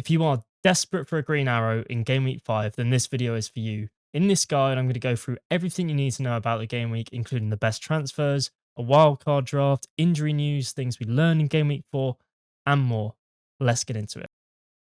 If you are desperate for a green arrow in Game Week 5, then this video is for you. In this guide, I'm going to go through everything you need to know about the game week, including the best transfers, a wildcard draft, injury news, things we learned in Game Week 4, and more. Let's get into it.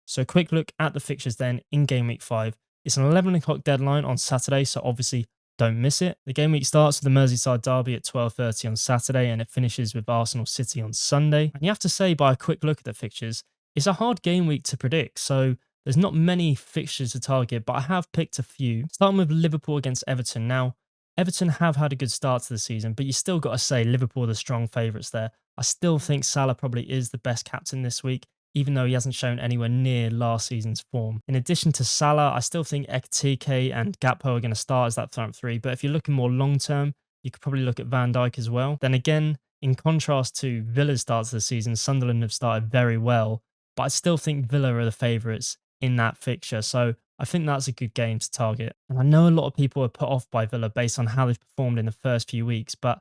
So a quick look at the fixtures then in Game Week 5. It's an 11 o'clock deadline on Saturday, so obviously don't miss it. The game week starts with the Merseyside derby at 12:30 on Saturday, and it finishes with Arsenal City on Sunday. And you have to say, by a quick look at the fixtures, it's a hard game week to predict, so there's not many fixtures to target, but I have picked a few. Starting with Liverpool against Everton. Now, Everton have had a good start to the season, but you still got to say Liverpool are the strong favourites there. I still think Salah probably is the best captain this week, even though he hasn't shown anywhere near last season's form. In addition to Salah, I still think Ekitike and Gakpo are going to start as that front three, but if you're looking more long-term, you could probably look at Van Dijk as well. Then again, in contrast to Villa's start to the season, Sunderland have started very well, but I still think Villa are the favourites in that fixture, so I think that's a good game to target. And I know a lot of people are put off by Villa based on how they've performed in the first few weeks, but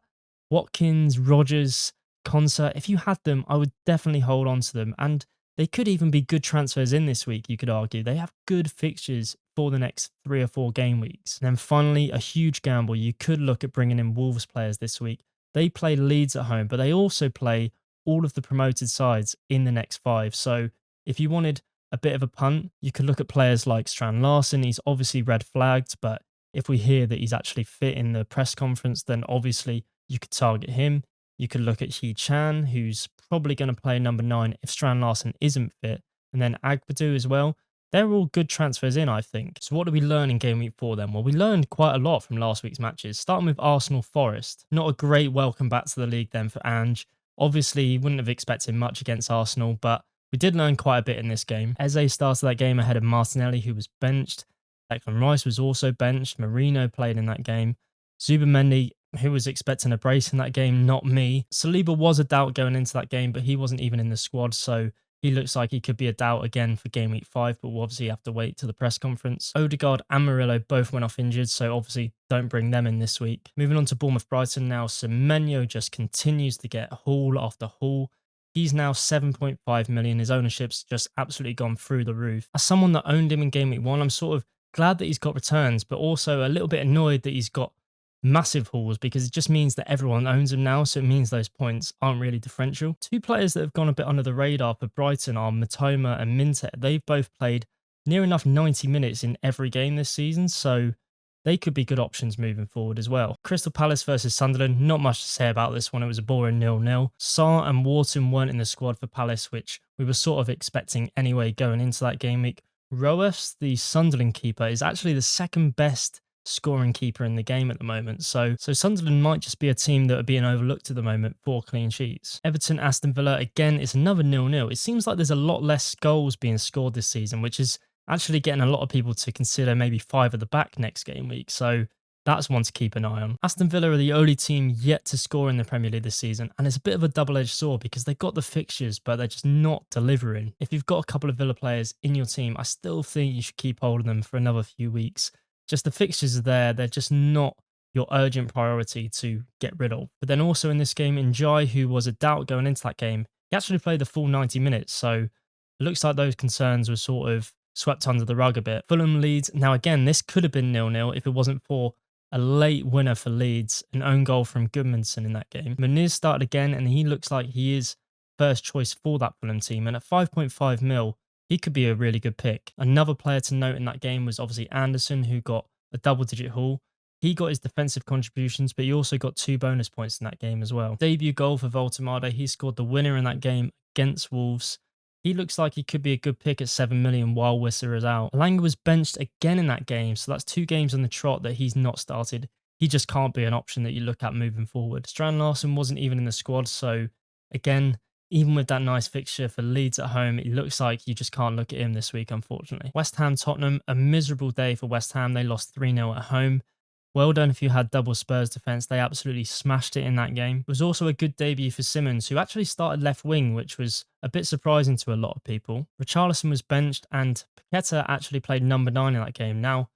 Watkins, Rodgers, Concert, if you had them, I would definitely hold on to them, and they could even be good transfers in this week, you could argue. They have good fixtures for the next 3 or 4 game weeks. And then finally, a huge gamble. You could look at bringing in Wolves players this week. They play Leeds at home, but they also play all of the promoted sides in the next 5. So if you wanted a bit of a punt, you could look at players like Strand Larsen. He's obviously red flagged, but if we hear that he's actually fit in the press conference, then obviously you could target him. You could look at Hee Chan, who's probably going to play number 9 if Strand Larsen isn't fit, and then Agbadu as well. They're all good transfers in, I think. So what did we learn in Game Week 4 then? Well, we learned quite a lot from last week's matches, starting with Arsenal Forest. Not a great welcome back to the league then for Ange. Obviously, you wouldn't have expected much against Arsenal, but we did learn quite a bit in this game. Eze started that game ahead of Martinelli, who was benched. Declan Rice was also benched. Marino played in that game. Zubimendi, who was expecting a brace in that game, not me. Saliba was a doubt going into that game, but he wasn't even in the squad, so he looks like he could be a doubt again for Game Week 5, but we'll obviously have to wait to the press conference. Odegaard and Murillo both went off injured, so obviously don't bring them in this week. Moving on to Bournemouth-Brighton now, Semenyo just continues to get haul after haul. He's now 7.5 million. His ownership's just absolutely gone through the roof. As someone that owned him in Game Week 1, I'm sort of glad that he's got returns, but also a little bit annoyed that he's got massive hauls, because it just means that everyone owns him now, so it means those points aren't really differential. 2 players that have gone a bit under the radar for Brighton are Matoma and Minter. They've both played near enough 90 minutes in every game this season, so they could be good options moving forward as well. Crystal Palace versus Sunderland, not much to say about this one. It was a boring 0-0. Sarr and Wharton weren't in the squad for Palace, which we were sort of expecting anyway going into that game week. Roas, the Sunderland keeper, is actually the second best scoring keeper in the game at the moment. So Sunderland might just be a team that are being overlooked at the moment for clean sheets. Everton, Aston Villa, again, it's another 0-0. It seems like there's a lot less goals being scored this season, which is actually getting a lot of people to consider maybe 5 at the back next game week. So that's one to keep an eye on. Aston Villa are the only team yet to score in the Premier League this season, and it's a bit of a double-edged sword because they've got the fixtures, but they're just not delivering. If you've got a couple of Villa players in your team, I still think you should keep hold of them for another few weeks. Just the fixtures are there, they're just not your urgent priority to get rid of. But then also in this game, Njai, who was a doubt going into that game, he actually played the full 90 minutes, so it looks like those concerns were sort of swept under the rug a bit. Fulham Leeds, now again, this could have been 0-0 if it wasn't for a late winner for Leeds, an own goal from Goodmanson in that game. Muniz started again, and he looks like he is first choice for that Fulham team, and at 5.5 mil, he could be a really good pick. Another player to note in that game was obviously Anderson, who got a double-digit haul. He got his defensive contributions, but he also got 2 bonus points in that game as well. Debut goal for Voltemade. He scored the winner in that game against Wolves. He looks like he could be a good pick at 7 million while Wisser is out. Elanga was benched again in that game, so that's 2 games on the trot that he's not started. He just can't be an option that you look at moving forward. Strand Larsen wasn't even in the squad, so again, even with that nice fixture for Leeds at home, it looks like you just can't look at him this week, unfortunately. West Ham, Tottenham, a miserable day for West Ham. They lost 3-0 at home. Well done if you had double Spurs defence. They absolutely smashed it in that game. It was also a good debut for Simmons, who actually started left wing, which was a bit surprising to a lot of people. Richarlison was benched, and Paqueta actually played number 9 in that game. Now,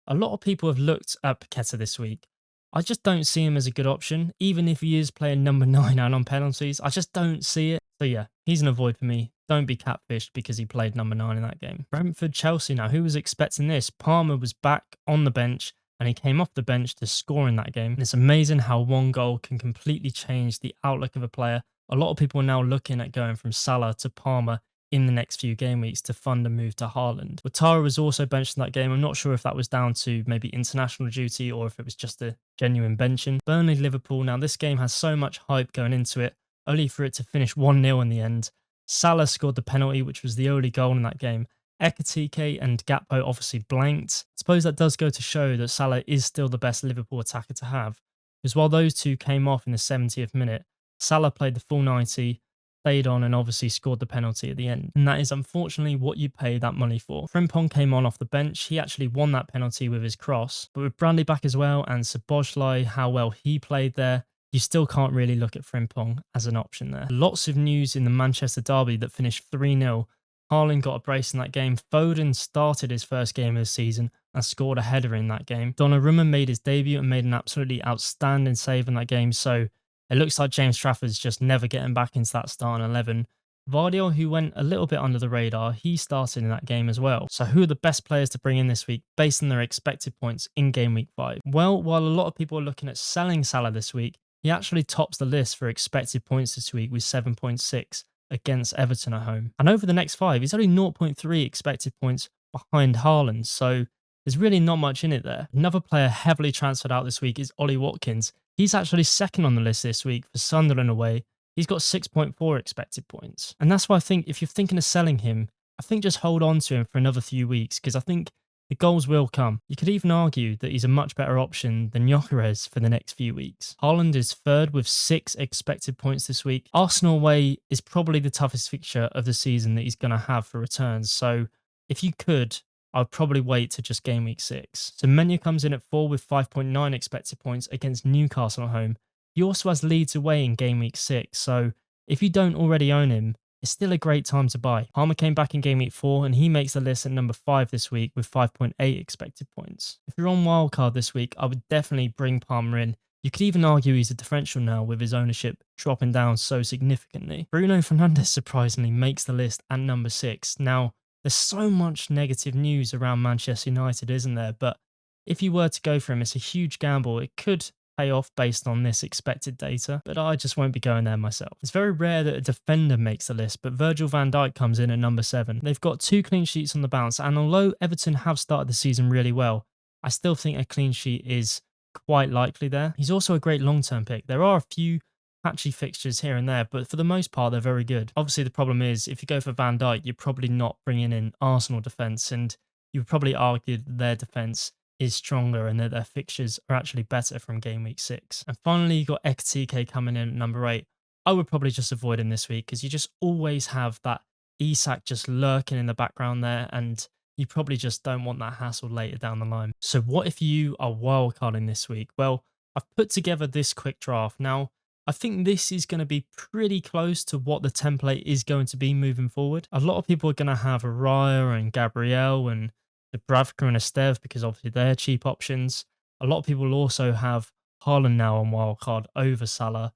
a lot of people have looked at Paqueta this week. I just don't see him as a good option, even if he is playing number 9 out on penalties. I just don't see it. So yeah, he's an avoid for me don't be catfished because he played number 9 in that game. Brentford Chelsea now, who was expecting this? Palmer was back on the bench and he came off the bench to score in that game. And it's amazing how one goal can completely change the outlook of a player. A lot of people are now looking at going from Salah to Palmer in the next few game weeks to fund a move to Haaland. Ouattara was also benched in that game. I'm not sure if that was down to maybe international duty or if it was just a genuine benching. Burnley Liverpool. Now this game has so much hype going into it, only for it to finish 1-0 in the end. Salah scored the penalty, which was the only goal in that game. Ekitike and Gakpo obviously blanked. I suppose that does go to show that Salah is still the best Liverpool attacker to have, because while those two came off in the 70th minute, Salah played the full 90, stayed on and obviously scored the penalty at the end. And that is unfortunately what you pay that money for. Frimpong came on off the bench. He actually won that penalty with his cross. But with Bradley back as well and Szoboszlai, how well he played there, you still can't really look at Frimpong as an option there. Lots of news in the Manchester derby that finished 3-0. Haaland got a brace in that game. Foden started his first game of the season and scored a header in that game. Donnarumma made his debut and made an absolutely outstanding save in that game. So it looks like James Trafford's just never getting back into that starting 11. Vardiol, who went a little bit under the radar, he started in that game as well. So who are the best players to bring in this week based on their expected points in Game Week 5? Well, while a lot of people are looking at selling Salah this week, he actually tops the list for expected points this week with 7.6 against Everton at home. And over the next 5, he's only 0.3 expected points behind Haaland. So there's really not much in it there. Another player heavily transferred out this week is Ollie Watkins. He's actually second on the list this week for Sunderland away. He's got 6.4 expected points. And that's why I think if you're thinking of selling him, I think just hold on to him for another few weeks because I think the goals will come. You could even argue that he's a much better option than Gyökeres for the next few weeks. Haaland is third with 6 expected points this week. Arsenal away is probably the toughest fixture of the season that he's going to have for returns. So if you could, I'd probably wait to just game week 6. So Menu comes in at 4 with 5.9 expected points against Newcastle at home. He also has Leeds away in game week 6. So if you don't already own him, it's still a great time to buy. Palmer came back in game week 4 and he makes the list at number 5 this week with 5.8 expected points. If you're on wildcard this week, I would definitely bring Palmer in. You could even argue he's a differential now with his ownership dropping down so significantly. Bruno Fernandes surprisingly makes the list at number 6. Now, there's so much negative news around Manchester United, isn't there? But if you were to go for him, it's a huge gamble. It could pay off based on this expected data, but I just won't be going there myself. It's very rare that a defender makes the list, but Virgil van Dijk comes in at number 7. They've got 2 clean sheets on the bounce, and although Everton have started the season really well, I still think a clean sheet is quite likely there. He's also a great long-term pick. There are a few patchy fixtures here and there, but for the most part, they're very good. Obviously, the problem is if you go for Van Dijk, you're probably not bringing in Arsenal defence, and you would probably argue that their defence is stronger and that their fixtures are actually better from game week 6. And finally, you got Ekitike coming in at number 8. I would probably just avoid him this week because you just always have that Isak just lurking in the background there, and you probably just don't want that hassle later down the line. So what if you are wildcarding this week? Well, I've put together this quick draft. Now, I think this is going to be pretty close to what the template is going to be moving forward. A lot of people are going to have Araya and Gabriel and the Bravka and Esteve because obviously they're cheap options. A lot of people will also have Haaland now on wildcard over Salah.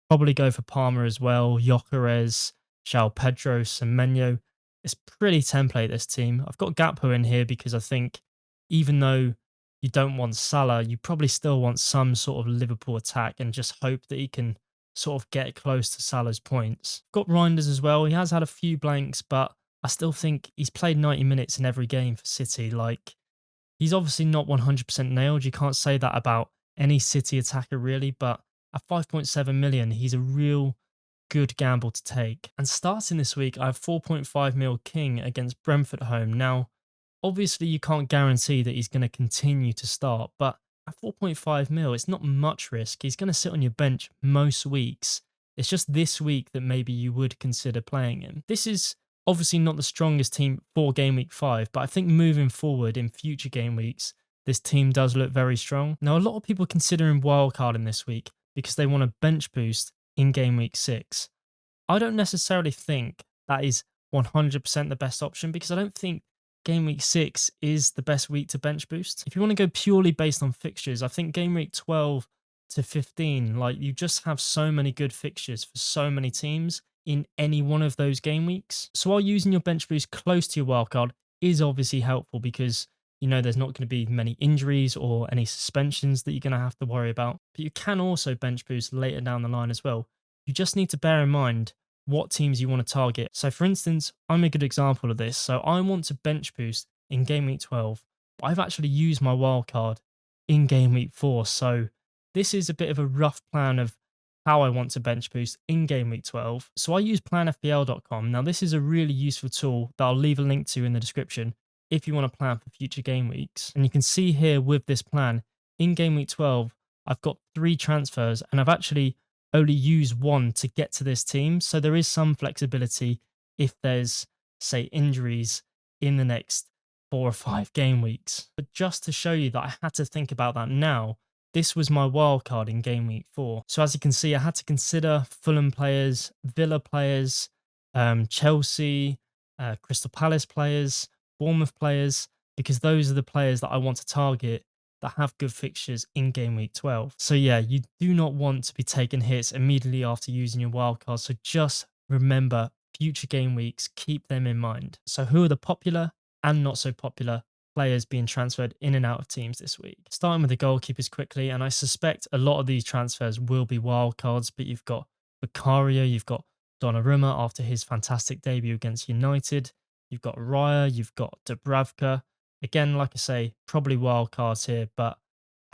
Probably go for Palmer as well, Gyökeres, João Pedro, Semenyo. It's pretty template, this team. I've got Gakpo in here because I think even though you don't want Salah, you probably still want some sort of Liverpool attack and just hope that he can sort of get close to Salah's points. Got Reinders as well. He has had a few blanks, but I still think he's played 90 minutes in every game for City. Like, he's obviously not 100% nailed. You can't say that about any City attacker really, but at 5.7 million, he's a real good gamble to take. And starting this week, I have 4.5 mil King against Brentford at home. Now, obviously you can't guarantee that he's going to continue to start, but at 4.5 mil, it's not much risk. He's going to sit on your bench most weeks. It's just this week that maybe you would consider playing him. This is obviously not the strongest team for Game Week 5, but I think moving forward in future game weeks, this team does look very strong. Now, a lot of people are considering wildcarding this week because they want a bench boost in Game Week 6. I don't necessarily think that is 100% the best option because I don't think Game Week 6 is the best week to bench boost. If you want to go purely based on fixtures, I think Game Week 12 to 15, like you just have so many good fixtures for so many teams. in any one of those game weeks. So while using your bench boost close to your wildcard is obviously helpful because you know there's not going to be many injuries or any suspensions that you're going to have to worry about. But you can also bench boost later down the line as well. You just need to bear in mind what teams you want to target. So for instance, I'm a good example of this. So I want to bench boost in game week 12, but I've actually used my wildcard in game week 4. So this is a bit of a rough plan of how I want to bench boost in game week 12. So I use planfpl.com. Now, this is a really useful tool that I'll leave a link to in the description if you want to plan for future game weeks. And you can see here with this plan, in game week 12, I've got 3 transfers and I've actually only used 1 to get to this team. So there is some flexibility if there's, say, injuries in the next 4 or 5 game weeks. But just to show you that I had to think about that now, this was my wild card in game week 4. So as you can see, I had to consider Fulham players, Villa players, Chelsea, Crystal Palace players, Bournemouth players, because those are the players that I want to target that have good fixtures in game week 12. So yeah, you do not want to be taking hits immediately after using your wild card. So just remember future game weeks, keep them in mind. So who are the popular and not so popular players being transferred in and out of teams this week? Starting with the goalkeepers quickly, and I suspect a lot of these transfers will be wild cards, but you've got Vicario, you've got Donnarumma after his fantastic debut against United, you've got Raya, you've got Dubravka. Again, like I say, probably wild cards here, but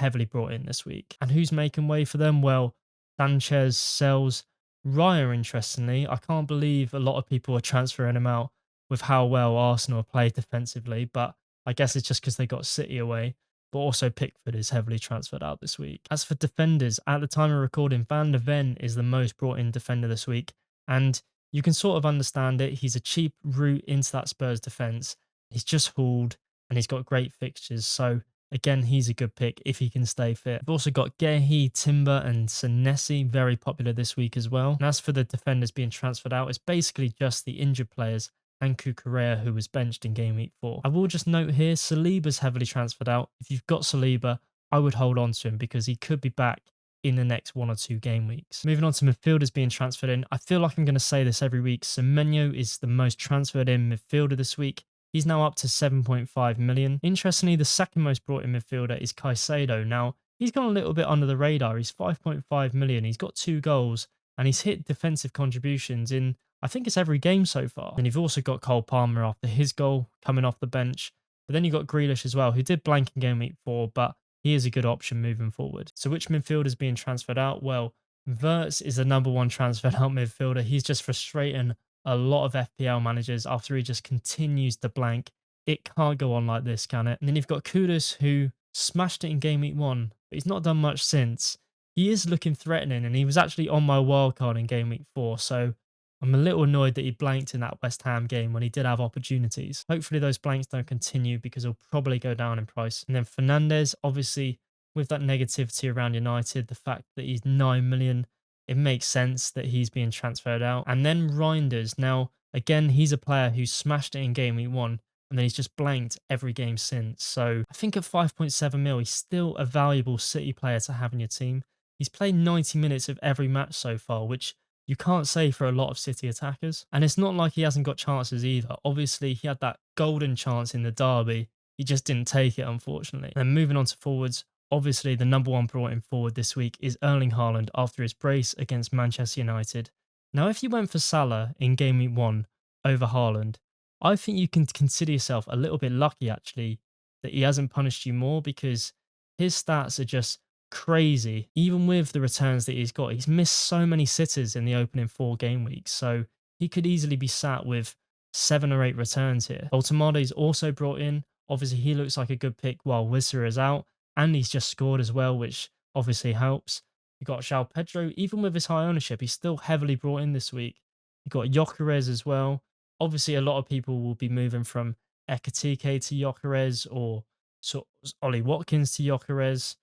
heavily brought in this week. And who's making way for them? Well, Sanchez, Sells, Raya, interestingly. I can't believe a lot of people are transferring him out with how well Arsenal played defensively, but I guess it's just because they got City away. But also Pickford is heavily transferred out this week. As for defenders, at the time of recording, Van der Ven is the most brought in defender this week. And you can sort of understand it. He's a cheap route into that Spurs defence. He's just hauled and he's got great fixtures. So again, he's a good pick if he can stay fit. We've also got Gehi, Timber, and Senesi, very popular this week as well. And as for the defenders being transferred out, it's basically just the injured players and Cucurella, who was benched in game week 4. I will just note here, Saliba's heavily transferred out. If you've got Saliba, I would hold on to him because he could be back in the next 1 or 2 game weeks. Moving on to midfielders being transferred in, I feel like I'm going to say this every week. Semenyo is the most transferred in midfielder this week. He's now up to 7.5 million. Interestingly, the second most brought in midfielder is Caicedo. Now, he's gone a little bit under the radar. He's 5.5 million. He's got 2 goals and he's hit defensive contributions in, I think it's every game so far. And you've also got Cole Palmer after his goal coming off the bench. But then you've got Grealish as well, who did blank in game week 4, but he is a good option moving forward. So which midfielder is being transferred out? Well, Wirtz is the number 1 transferred out midfielder. He's just frustrating a lot of FPL managers after he just continues to blank. It can't go on like this, can it? And then you've got Kudus, who smashed it in game week 1, but he's not done much since. He is looking threatening, and he was actually on my wildcard in game week 4, so I'm a little annoyed that he blanked in that West Ham game when he did have opportunities. Hopefully those blanks don't continue because he'll probably go down in price. And then Fernandes, obviously, with that negativity around United, the fact that he's 9 million, it makes sense that he's being transferred out. And then Reinders. Now, again, he's a player who smashed it in game week 1, and then he's just blanked every game since. So I think at 5.7 mil, he's still a valuable City player to have in your team. He's played 90 minutes of every match so far, which you can't say for a lot of City attackers. And it's not like he hasn't got chances either. Obviously, he had that golden chance in the derby. He just didn't take it, unfortunately. And then moving on to forwards, obviously the number 1 brought in forward this week is Erling Haaland after his brace against Manchester United. Now, if you went for Salah in game week 1 over Haaland, I think you can consider yourself a little bit lucky, actually, that he hasn't punished you more because his stats are just crazy. Even with the returns that he's got, he's missed so many sitters in the opening 4 game weeks, so he could easily be sat with 7 or 8 returns here. Ultimado's also brought in. Obviously, he looks like a good pick while Wissa is out, and he's just scored as well, which obviously helps. You got João Pedro, even with his high ownership, he's still heavily brought in this week. You got Gyökeres as well. Obviously, a lot of people will be moving from Ekitike to Gyökeres or sort of Ollie Watkins to Gyökeres.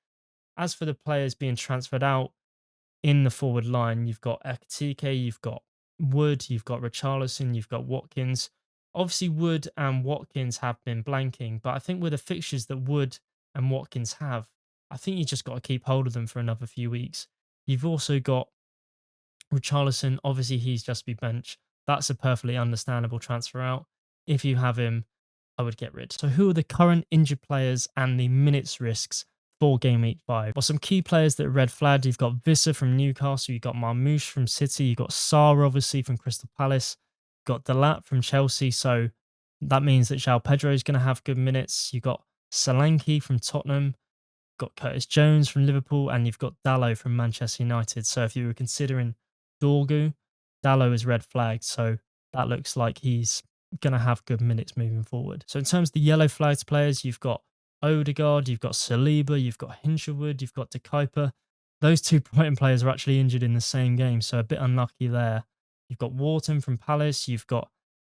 As for the players being transferred out in the forward line, you've got Ekitike, you've got Wood, you've got Richarlison, you've got Watkins. Obviously, Wood and Watkins have been blanking, but I think with the fixtures that Wood and Watkins have, I think you just got to keep hold of them for another few weeks. You've also got Richarlison, obviously he's just be benched. That's a perfectly understandable transfer out. If you have him, I would get rid. So who are the current injured players and the minutes risks for Game Week 5? Well, some key players that are red flagged. You've got Visser from Newcastle, you've got Marmoush from City, you've got Sarr obviously from Crystal Palace, you've got Delat from Chelsea. So that means that João Pedro is going to have good minutes. You've got Solanke from Tottenham, got Curtis Jones from Liverpool, and you've got Dalot from Manchester United. So if you were considering Dorgu, Dalot is red flagged. So that looks like he's going to have good minutes moving forward. So in terms of the yellow flagged players, you've got Odegaard, you've got Saliba, you've got Hinshelwood, you've got De Kuyper. Those two Brighton players are actually injured in the same game, so a bit unlucky there. You've got Wharton from Palace, you've got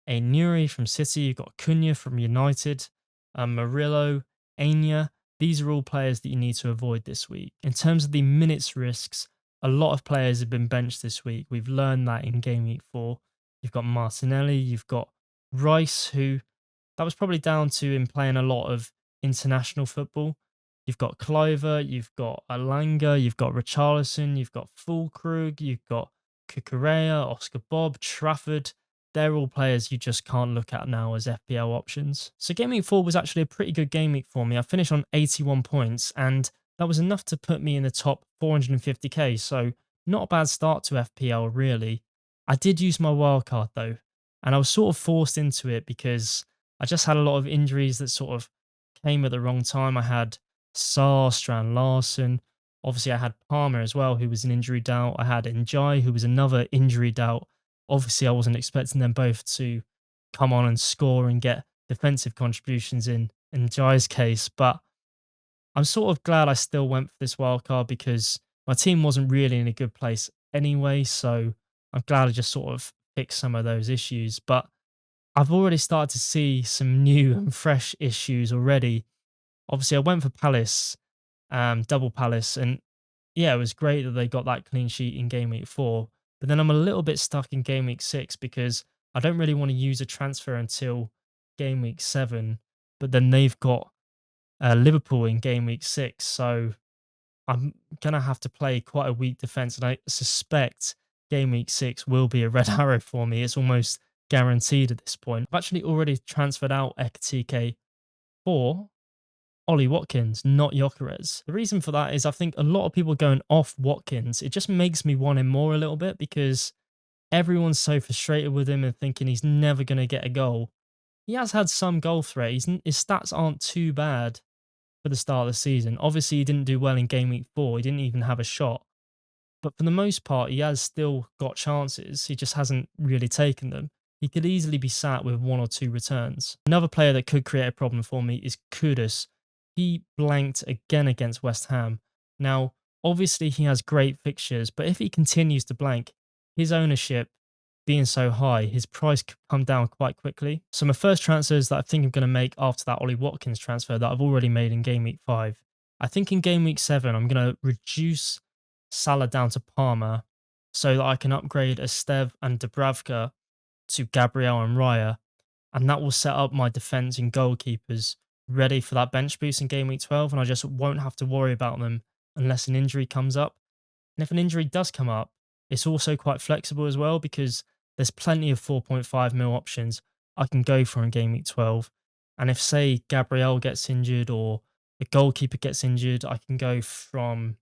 Nuri from City, you've got Cunha from United, Murillo, Anya. These are all players that you need to avoid this week. In terms of the minutes risks, a lot of players have been benched this week. We've learned that in Game Week 4. You've got Martinelli, you've got Rice, who that was probably down to him playing a lot of international football. You've got Clover, you've got Alanga, you've got Richarlison, you've got Fulkrug, you've got Kukurea, Oscar Bob, Trafford. They're all players you just can't look at now as FPL options. So Game Week 4 was actually a pretty good game week for me. I finished on 81 points, and that was enough to put me in the top 450k. So not a bad start to FPL, really. I did use my wildcard though, and I was sort of forced into it because I just had a lot of injuries that sort of came at the wrong time. I had Sarr, Strand Larson. Obviously, I had Palmer as well, who was an injury doubt. I had Njai, who was another injury doubt. Obviously, I wasn't expecting them both to come on and score and get defensive contributions in Njai's case, but I'm sort of glad I still went for this wild card because my team wasn't really in a good place anyway. So I'm glad I just sort of fixed some of those issues. But I've already started to see some new and fresh issues already. Obviously, I went for Palace, double Palace, and yeah, it was great that they got that clean sheet in Game Week 4. But then I'm a little bit stuck in Game Week 6 because I don't really want to use a transfer until Game Week 7. But then they've got Liverpool in Game Week 6. So I'm going to have to play quite a weak defense. And I suspect Game Week 6 will be a red arrow for me. It's almost guaranteed at this point. I've actually already transferred out Ekatike for Ollie Watkins, not Gyökeres. The reason for that is I think a lot of people going off Watkins, it just makes me want him more a little bit because everyone's so frustrated with him and thinking he's never going to get a goal. He has had some goal threat. His stats aren't too bad for the start of the season. Obviously, he didn't do well in Game Week 4. He didn't even have a shot. But for the most part, he has still got chances. He just hasn't really taken them. He could easily be sat with one or two returns. Another player that could create a problem for me is Kudus. He blanked again against West Ham. Now, obviously, he has great fixtures, but if he continues to blank, his ownership being so high, his price could come down quite quickly. So my first transfers that I think I'm going to make after that Ollie Watkins transfer that I've already made in Game Week 5, I think in Game Week 7, I'm going to reduce Salah down to Palmer so that I can upgrade Estev and Dubravka to Gabriel and Raya, and that will set up my defense and goalkeepers ready for that bench boost in Game Week 12, and I just won't have to worry about them unless an injury comes up. And if an injury does come up, it's also quite flexible as well because there's plenty of 4.5 mil options I can go for in Game Week 12. And if, say, Gabriel gets injured or the goalkeeper gets injured, I can go from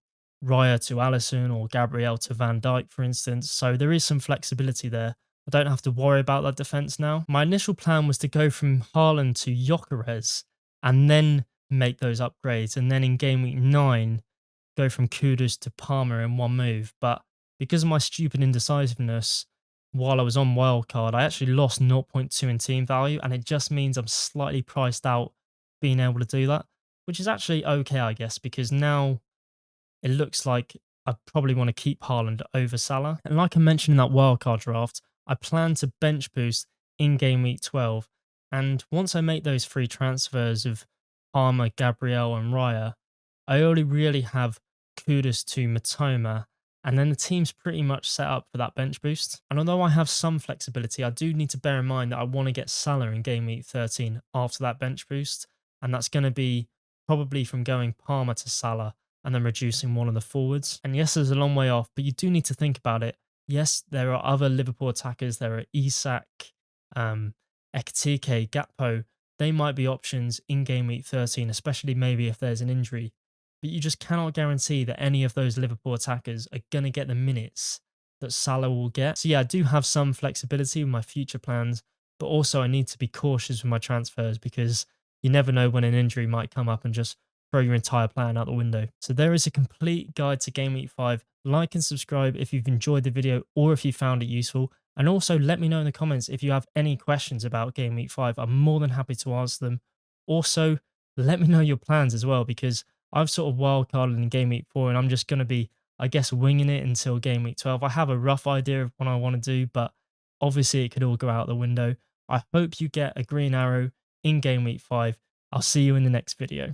Raya to Allison or Gabriel to Van Dijk, for instance. So there is some flexibility there. I don't have to worry about that defense now. My initial plan was to go from Haaland to Gyökeres and then make those upgrades. And then in Game Week 9, go from Kudus to Palmer in one move. But because of my stupid indecisiveness, while I was on wildcard, I actually lost 0.2 in team value, and it just means I'm slightly priced out being able to do that, which is actually okay, I guess, because now it looks like I probably want to keep Haaland over Salah. And like I mentioned in that wildcard draft, I plan to bench boost in Game Week 12. And once I make those free transfers of Palmer, Gabriel, and Raya, I only really have Kudus to Matoma, and then the team's pretty much set up for that bench boost. And although I have some flexibility, I do need to bear in mind that I want to get Salah in Game Week 13 after that bench boost, and that's going to be probably from going Palmer to Salah and then reducing one of the forwards. And yes, there's a long way off, but you do need to think about it. Yes, there are other Liverpool attackers. There are Isak, um, Ekitike, Gakpo. They might be options in game week 13, especially maybe if there's an injury. But you just cannot guarantee that any of those Liverpool attackers are going to get the minutes that Salah will get. So yeah, I do have some flexibility with my future plans, but also I need to be cautious with my transfers because you never know when an injury might come up and just throw your entire plan out the window. So there is a complete guide to Game Week 5. Like and subscribe if you've enjoyed the video or if you found it useful. And also let me know in the comments if you have any questions about Game Week 5. I'm more than happy to answer them. Also, let me know your plans as well because I've sort of wildcarded in Game Week 4 and I'm just going to be, I guess, winging it until Game Week 12. I have a rough idea of what I want to do, but obviously it could all go out the window. I hope you get a green arrow in Game Week 5. I'll see you in the next video.